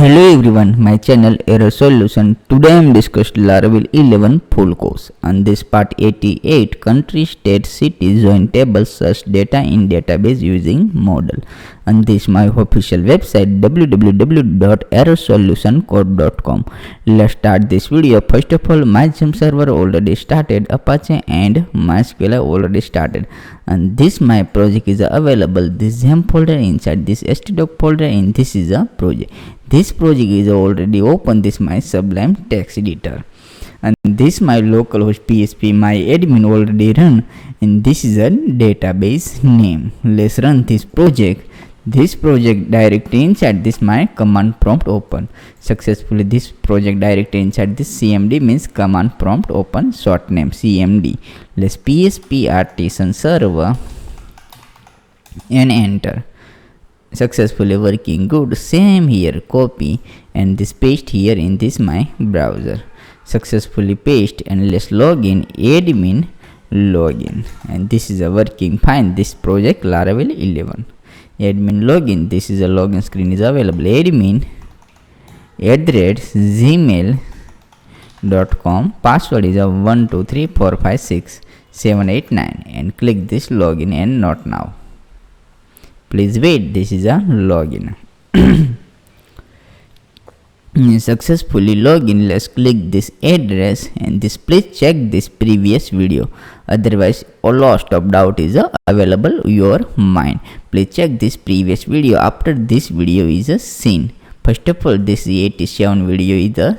Hello everyone, my channel Error Solution. Today I am discussing Laravel 11 full course. On this part 88, country, state, city, join table, search data in database using model. And this my official website www.errorsolutioncode.com. Let's start this video. First of all, my Gem server already started, Apache and MySQL already started. And this my project is available. This Gem folder inside this htdoc folder, and this is a project. This project is already open. This my Sublime text editor, and this my localhost PHP my admin already run, and this is a database name. Let's run this project. This project directly inside this my command prompt open successfully. This project directly inside this cmd means command prompt open, short name cmd. Let's php artisan server and enter. Successfully working good. Same here, copy and this paste here in this my browser. Successfully paste, and let's login admin login, and this is a working fine. This project Laravel 11 admin login. This is a login screen is available. Admin @gmail.com. password is a 123456789, and click this login and not now. Please wait, this is a login. Successfully login. Let's click this address, and this please check this previous video, otherwise a lot of doubt is available your mind. Please check this previous video after this video is seen. First of all, this 87 video is the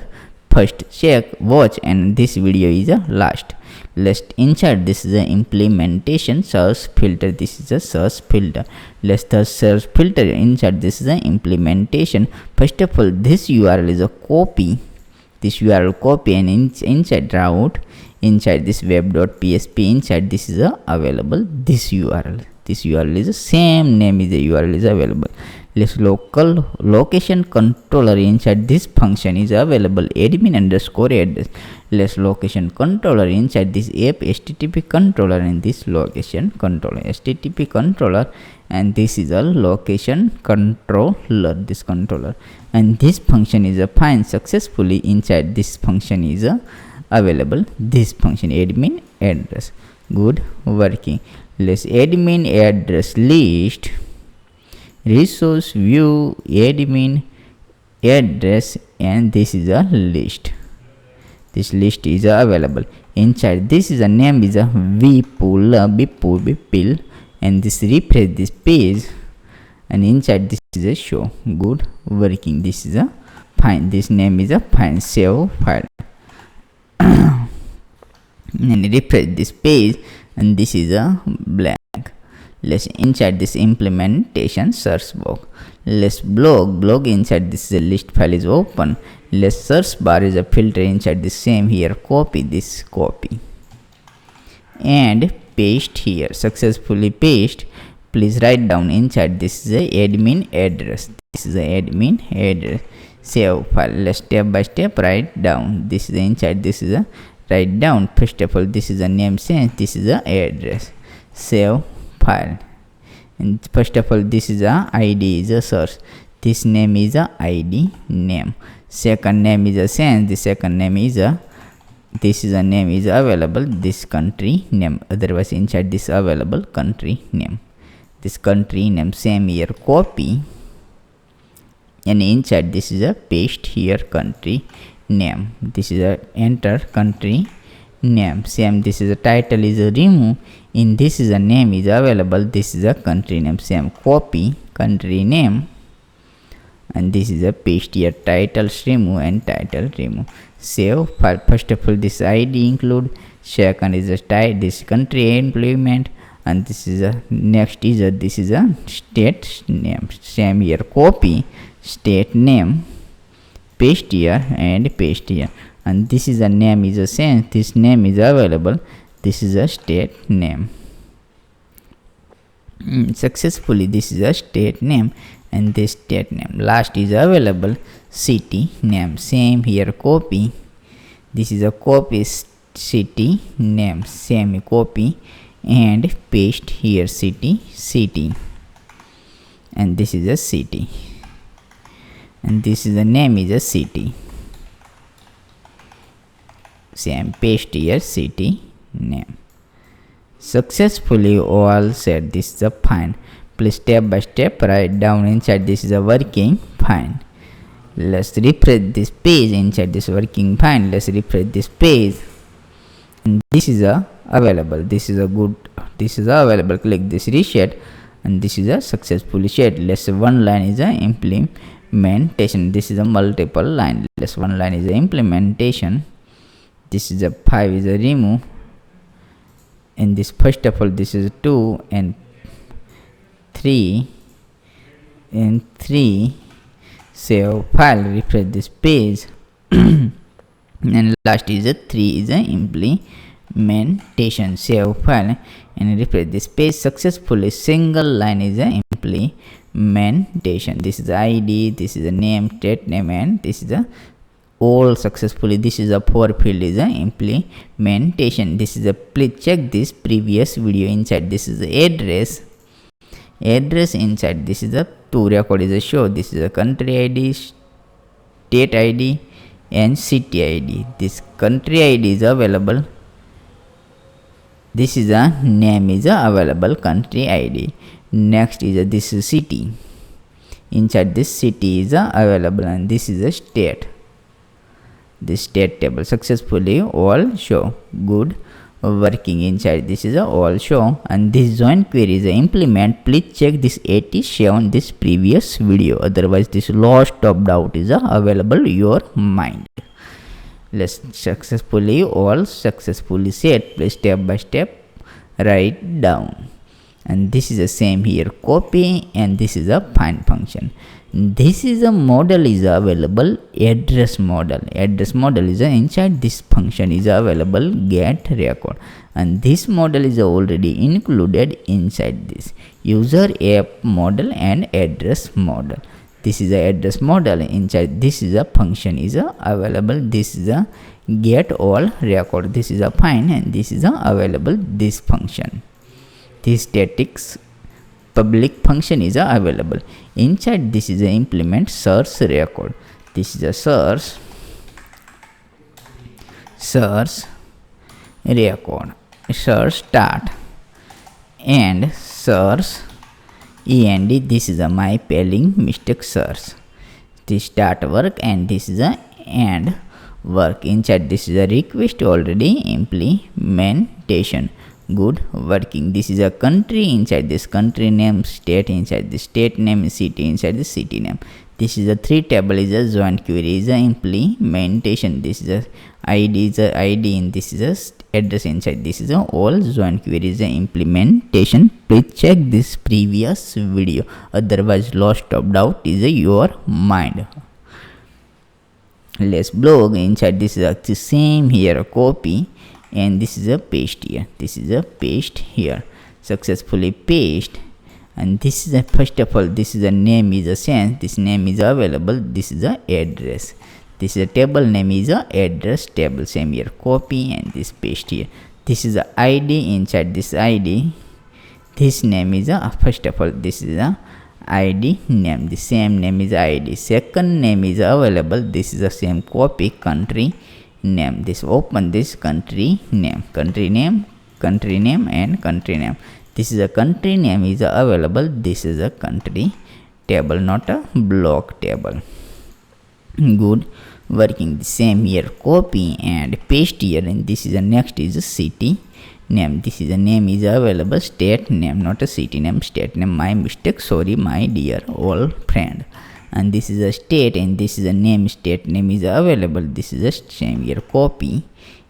first, check, watch, and this video is the last. Let's insert this is the implementation search filter. This is a search filter. Let's the search filter insert this is the implementation. First of all, this URL is a copy. This URL copy and inside route inside this web.php inside this is available. This URL is the same name is the URL is available. Let's local location controller inside this function is available. Admin underscore address. Let's location controller inside this app http controller, and this location controller http controller, and this is a location controller, this controller, and this function is a find successfully inside this function is available. This function admin address, good working. Let's admin address list resource view admin address, and this is a list. This list is available inside. This is a name is a vpull, and this refresh this page, and inside this is a show, good working. This is a fine. This name is a fine. Save file and refresh this page, and this is a blank. Let's inside this implementation search box. Let's blog inside this list file is open. Let's search bar is a filter inside the same here. Copy this copy and paste here. Successfully paste. Please write down inside this is a admin address. This is the admin address. Save file. Let's step by step write down. This is inside this is a write down. First of all, this is a name change. This is a address. Save file. And first of all, this is a id is a source. This name is a id name. Second name is a sense. The second name is a this is a name is available. This country name, otherwise inside this available country name. This country name same here. Copy, and inside this is a paste here country name. This is a enter country name same. This is a title is a remove. In this is a name is available. This is a country name same. Copy country name, and this is a paste here title remove and title remove. Save file. First of all, this id include. Second is a this country employment, and this is a next is a this is a state name same here. Copy state name, paste here and paste here, and this is a name is a sense. This name is available. This is a state name. Successfully this is a state name, and this state name. Last is available city name same here. Copy. This is a copy city name same copy and paste here city, and this is a city. and this is the name is a city. Same, paste here city name. Successfully all set. This is a fine. Please step by step write down inside this is a working fine. Let's refresh this page. Inside this working fine, let's refresh this page, and this is a available. This is a good, this is a available. Click this reset, and this is a successfully set. Let's say one line is a implementation. This is a multiple line. Let's one line is a implementation. This is a 5 is a remove. And this first of all, this is 2 and 3 and 3. Save file, refresh this page. And last is a 3 is a implementation. Save file and refresh this page. Successfully single line is a implementation. This is the ID, this is the name, state name, and this is the all successfully. This is a 4 field is a implementation. This is a, please check this previous video. Inside this is the address inside this is a 2 record is a show. This is a country ID, state ID, and city ID. This country ID is available. This is a name is a available country ID. Next is a, this is city. Inside this city is a available, and this is a state. This state table successfully all show. Good working. Inside this is a all show, and this join query is a implement. Please check this 87 this previous video, otherwise this lost of doubt is a available your mind. Let's successfully all successfully set. Please step by step write down, and this is the same here copy, and this is a find function. This is a model is available address model. Address model is a, inside this function is available get record, and this model is already included inside this user app model and address model. This is a address model. Inside this is a function is a available. This is a get all record. This is a find, and this is a available this function. This statics public function is available. Inside this is a implement search record. This is a search record, search start and search end. This is a my spelling mistake search. This start work, and this is a end work. Inside this is a request already implementation. Good working. This is a country. Inside this country name, state inside the state name, city inside the city name. This is a 3 table is a joint query is a implementation. This is a ID is a ID, and this is a address. Inside this is a all joint query is a implementation. Please check this previous video, otherwise lost of doubt is a your mind. Let's blog. Inside this is the same here copy, and this is a paste here. This is a paste here. Successfully paste, and this is a first of all, this is a name is a sense. This name is available. This is a address. This is a table name is a address table. Same here copy, and this paste here. This is a ID. Inside this ID, this name is a first of all, this is a ID name. The same name is ID. Second name is available. This is the same copy country name. This open this country name, and country name. This is a country name is available. This is a country table, not a block table. Good working. The same here copy and paste here, and this is the next is a city name. This is a name is available. State name, not a city name, state name. My mistake, sorry my dear old friend. And this is a state, and this is a name, state name is available. This is a same here copy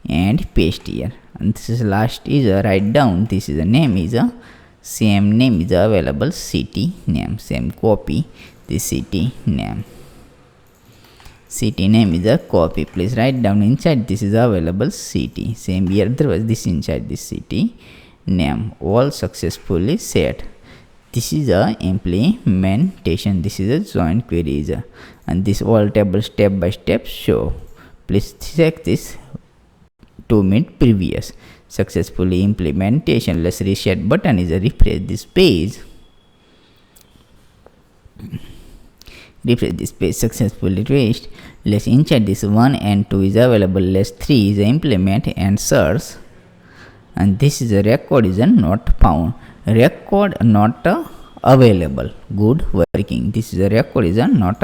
and paste here, and this is last is a write down. This is a name is a same name is available, city name. Same copy this city name. City name is a copy. Please write down inside this is available city. Same here there was this inside this city name. All successfully set. This is a implementation. This is a joint query, and this all table step by step show. Please check this 2 minute previous successfully implementation. Let's reset button is a refresh this page. Refresh this page, successfully reached. Let's insert this 1 and 2 is available. Let's 3 is implement and search. And this is a record is not found. Record not available. Good working. This is a record is not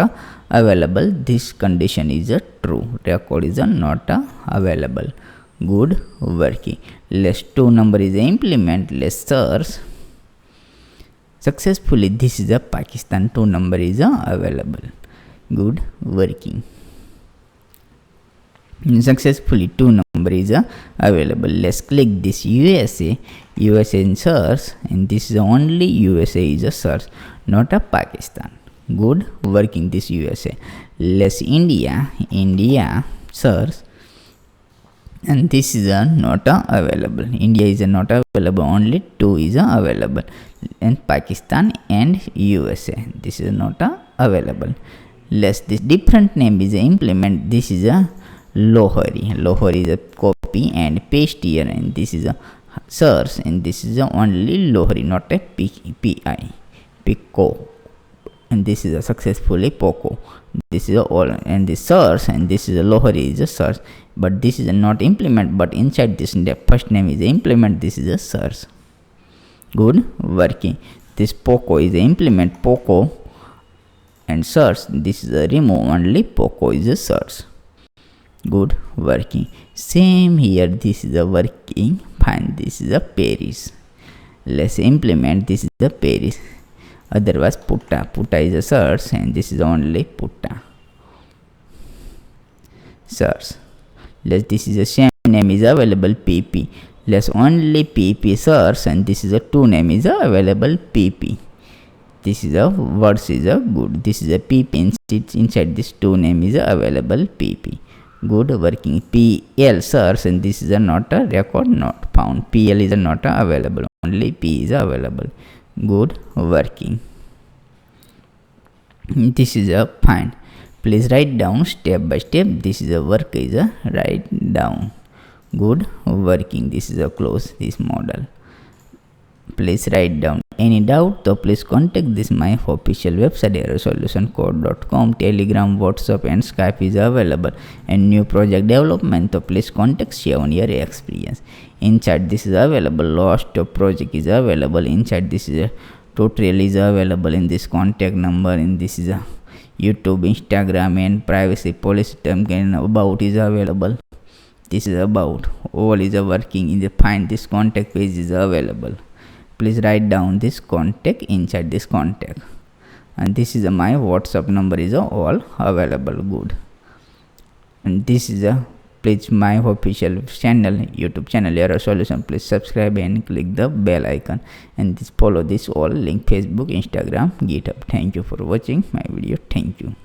available. This condition is true. Record is not available. Good working. Let's 2 number is implement. Let's search. Successfully this is a Pakistan 2 number is available. Good working. Successfully 2 number is available. Let's click this USA in search, and this is only USA is a search, not a Pakistan. Good working this USA. Let's India search, and this is not available. India is not available, only 2 is available, and Pakistan and USA this is not available. Let's this different name is implement. This is a Lohari is a copy and paste here, and this is a search, and this is only Lohari, not a Pico, and this is a successfully Poco. This is all, and this search, and this is a Lohari is a search, but this is a not implement, but inside this the first name is a implement. This is a search. Good working. This Poco is a implement Poco and search. This is a remove, only Poco is a search. Good working. Same here, this is a working fine. This is a Paris. Let's implement. This is the Paris. Otherwise Putta is a search, and this is only Putta search. This is a same name is available PP. Let's only PP search, and this is a 2 name is available PP. This is a words is a good. This is a PP inside this 2 name is available PP. Good working. PL search, and this is a not a record not found. PL is a not available, only P is available. Good working. This is a fine. Please write down step by step. This is a work is a write down. Good working. This is a close this model. Please write down. Any doubt, so please contact this my official website errorsolutioncode.com. Telegram, WhatsApp and Skype is available, and new project development, so please contact share on your experience. Inside this is available. Lost project is available. Inside this is a tutorial is available in this contact number. In this is a YouTube, Instagram and privacy policy term and about is available. This is about all is working in the find this contact page is available. Please write down this contact inside this contact, and this is my WhatsApp number is all available. Good. And this is a please my official channel, YouTube channel Error Solution. Please subscribe and click the bell icon, and this follow this all link Facebook, Instagram, GitHub. Thank you for watching my video. Thank you.